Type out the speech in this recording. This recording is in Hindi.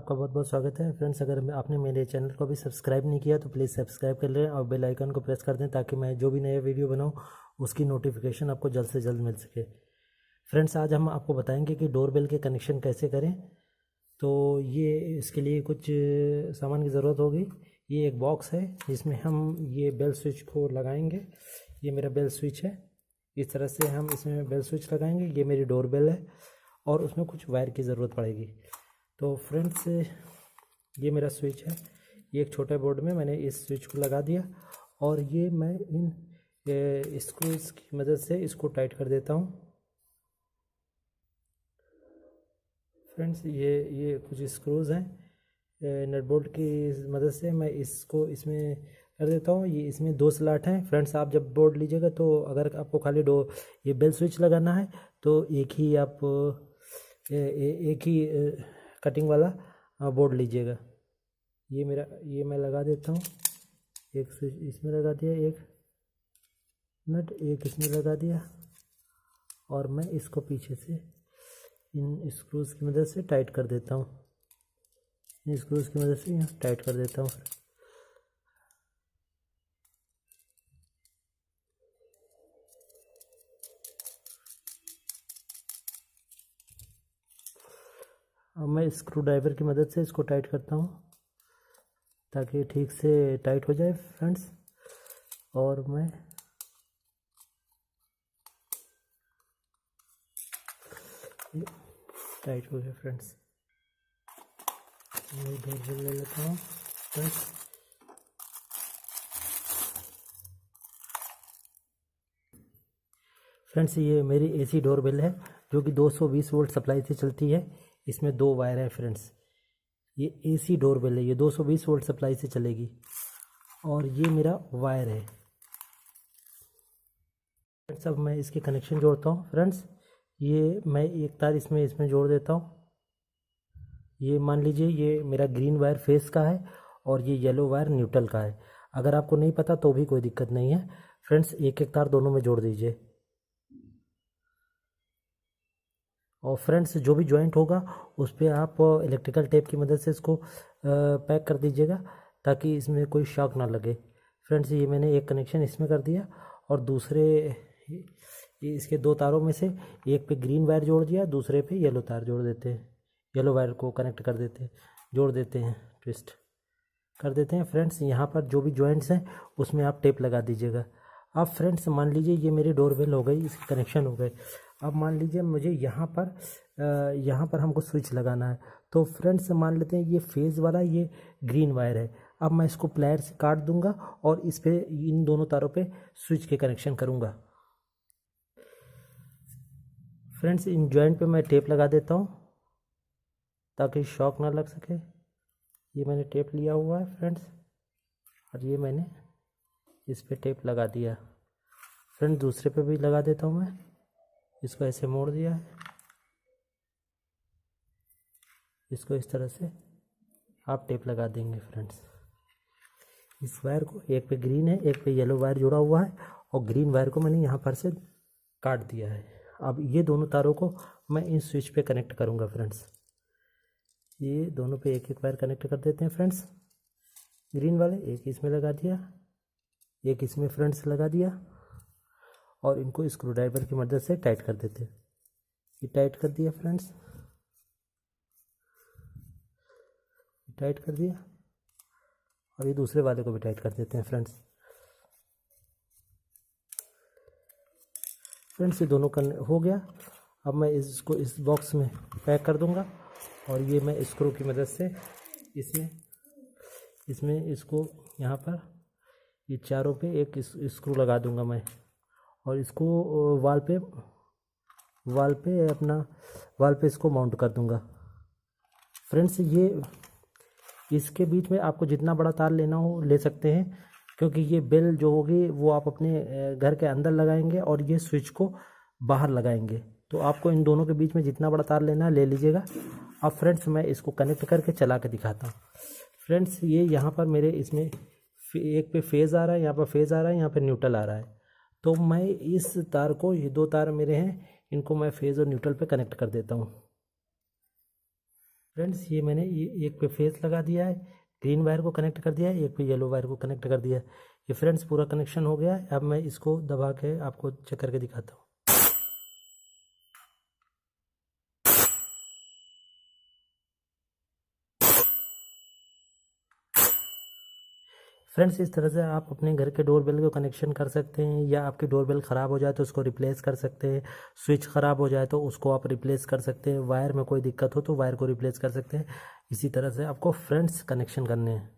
आपका बहुत बहुत स्वागत है फ्रेंड्स। अगर आपने मेरे चैनल को अभी सब्सक्राइब नहीं किया तो प्लीज़ सब्सक्राइब कर लें और बेल आइकन को प्रेस कर दें ताकि मैं जो भी नया वीडियो बनाऊं उसकी नोटिफिकेशन आपको जल्द से जल्द मिल सके। फ्रेंड्स, आज हम आपको बताएंगे कि डोरबेल के कनेक्शन कैसे करें। तो ये इसके लिए कुछ सामान की ज़रूरत होगी। ये एक बॉक्स है जिसमें हम ये बेल स्विच को लगाएंगे। ये मेरा बेल स्विच है। इस तरह से हम इसमें बेल स्विच लगाएंगे। ये मेरी डोरबेल है और उसमें कुछ वायर की ज़रूरत पड़ेगी। तो फ्रेंड्स, ये मेरा स्विच है। ये एक छोटे बोर्ड में मैंने इस स्विच को लगा दिया और ये मैं इन स्क्रूज की मदद से इसको टाइट कर देता हूँ। फ्रेंड्स, ये कुछ स्क्रूज हैं नट बोल्ट की मदद से मैं इसको इसमें कर देता हूँ। ये इसमें 2 स्लॉट हैं। फ्रेंड्स, आप जब बोर्ड लीजिएगा तो अगर आपको खाली ये बेल स्विच लगाना है तो एक ही आप एक ही कटिंग वाला बोर्ड लीजिएगा। ये मैं लगा देता हूँ। एक स्विच इसमें लगा दिया, एक नट एक इसमें लगा दिया और मैं इसको पीछे से इन स्क्रूज की मदद से टाइट कर देता हूँ। इन स्क्रूज की मदद से यहाँ टाइट कर देता हूँ। अब मैं स्क्रू ड्राइवर की मदद से इसको टाइट करता हूँ ताकि ठीक से टाइट हो जाए फ्रेंड्स। और मैं टाइट हो गया फ्रेंड्स। मैं डोरबेल ले लेता हूँ फ्रेंड्स। फ्रेंड्स, ये मेरी एसी डोरबेल है जो कि 220 वोल्ट सप्लाई से चलती है। इसमें 2 वायर है फ्रेंड्स। ये एसी डोरबेल है, ये 220 वोल्ट सप्लाई से चलेगी और ये मेरा वायर है फ्रेंड्स। अब मैं इसके कनेक्शन जोड़ता हूँ फ्रेंड्स। ये मैं एक तार इसमें जोड़ देता हूँ। ये मान लीजिए ये मेरा ग्रीन वायर फेस का है और ये येलो वायर न्यूट्रल का है। अगर आपको नहीं पता तो भी कोई दिक्कत नहीं है फ्रेंड्स। एक एक तार दोनों में जोड़ दीजिए और फ्रेंड्स जो भी जॉइंट होगा उस पर आप इलेक्ट्रिकल टेप की मदद से इसको पैक कर दीजिएगा ताकि इसमें कोई शॉक ना लगे। फ्रेंड्स, ये मैंने एक कनेक्शन इसमें कर दिया और दूसरे इसके 2 तारों में से एक पे ग्रीन वायर जोड़ दिया, दूसरे पे येलो तार जोड़ देते हैं। येलो वायर को कनेक्ट कर देते हैं, जोड़ देते हैं, ट्विस्ट कर देते हैं फ्रेंड्स। यहाँ पर जो भी जॉइंट्स हैं उसमें आप टेप लगा दीजिएगा। अब फ्रेंड्स मान लीजिए ये मेरी डोरबेल हो गई, इसके कनेक्शन हो गए। अब मान लीजिए मुझे यहाँ पर हमको स्विच लगाना है। तो फ्रेंड्स मान लेते हैं ये फेज़ वाला ये ग्रीन वायर है। अब मैं इसको प्लायर से काट दूंगा और इस पे इन दोनों तारों पे स्विच के कनेक्शन करूँगा। फ्रेंड्स, इन जॉइंट पे मैं टेप लगा देता हूँ ताकि शॉक ना लग सके। ये मैंने टेप लिया हुआ है फ्रेंड्स और ये मैंने इस पे टेप लगा दिया। फ्रेंड्स, दूसरे पे भी लगा देता हूँ मैं। इसको ऐसे मोड़ दिया है। इसको इस तरह से आप टेप लगा देंगे फ्रेंड्स। इस वायर को एक पे ग्रीन है, एक पे येलो वायर जुड़ा हुआ है और ग्रीन वायर को मैंने यहाँ पर से काट दिया है। अब ये दोनों तारों को मैं इन स्विच पे कनेक्ट करूँगा फ्रेंड्स। ये दोनों पे एक एक वायर कनेक्ट कर देते हैं फ्रेंड्स। ग्रीन वाले एक इसमें लगा दिया, एक इसमें फ्रेंड्स लगा दिया और इनको स्क्रू ड्राइवर की मदद से टाइट कर देते हैं। ये टाइट कर दिया फ्रेंड्स, टाइट कर दिया और ये दूसरे वाले को भी टाइट कर देते हैं फ्रेंड्स। फ्रेंड्स, ये दोनों हो गया। अब मैं इसको इस बॉक्स में पैक कर दूंगा और ये मैं स्क्रू की मदद से इसमें इसको यहाँ पर ये चारों पे एक स्क्रू लगा दूंगा मैं और इसको वाल पे इसको माउंट कर दूंगा फ्रेंड्स। ये इसके बीच में आपको जितना बड़ा तार लेना हो ले सकते हैं क्योंकि ये बेल जो होगी वो आप अपने घर के अंदर लगाएंगे और ये स्विच को बाहर लगाएंगे। तो आपको इन दोनों के बीच में जितना बड़ा तार लेना है ले लीजिएगा। अब फ्रेंड्स, मैं इसको कनेक्ट करके चला के दिखाता हूँ। फ्रेंड्स, ये यहाँ पर मेरे इसमें एक पे फेज़ आ रहा है, यहाँ पर फेज़ आ रहा है, यहाँ पर न्यूट्रल आ रहा है। तो मैं इस तार को, ये 2 तार मेरे हैं, इनको मैं फेज़ और न्यूट्रल पे कनेक्ट कर देता हूँ। फ्रेंड्स ये मैंने एक पे फेस लगा दिया है, ग्रीन वायर को कनेक्ट कर दिया है, एक पे येलो वायर को कनेक्ट कर दिया है। ये फ्रेंड्स पूरा कनेक्शन हो गया है। अब मैं इसको दबा के आपको चेक करके दिखाता हूँ। फ्रेंड्स इस तरह से आप अपने घर के डोरबेल को कनेक्शन कर सकते हैं, या आपकी डोरबेल ख़राब हो जाए तो उसको रिप्लेस कर सकते हैं, स्विच ख़राब हो जाए तो उसको आप रिप्लेस कर सकते हैं, वायर में कोई दिक्कत हो तो वायर को रिप्लेस कर सकते हैं। इसी तरह से आपको फ्रेंड्स कनेक्शन करने हैं।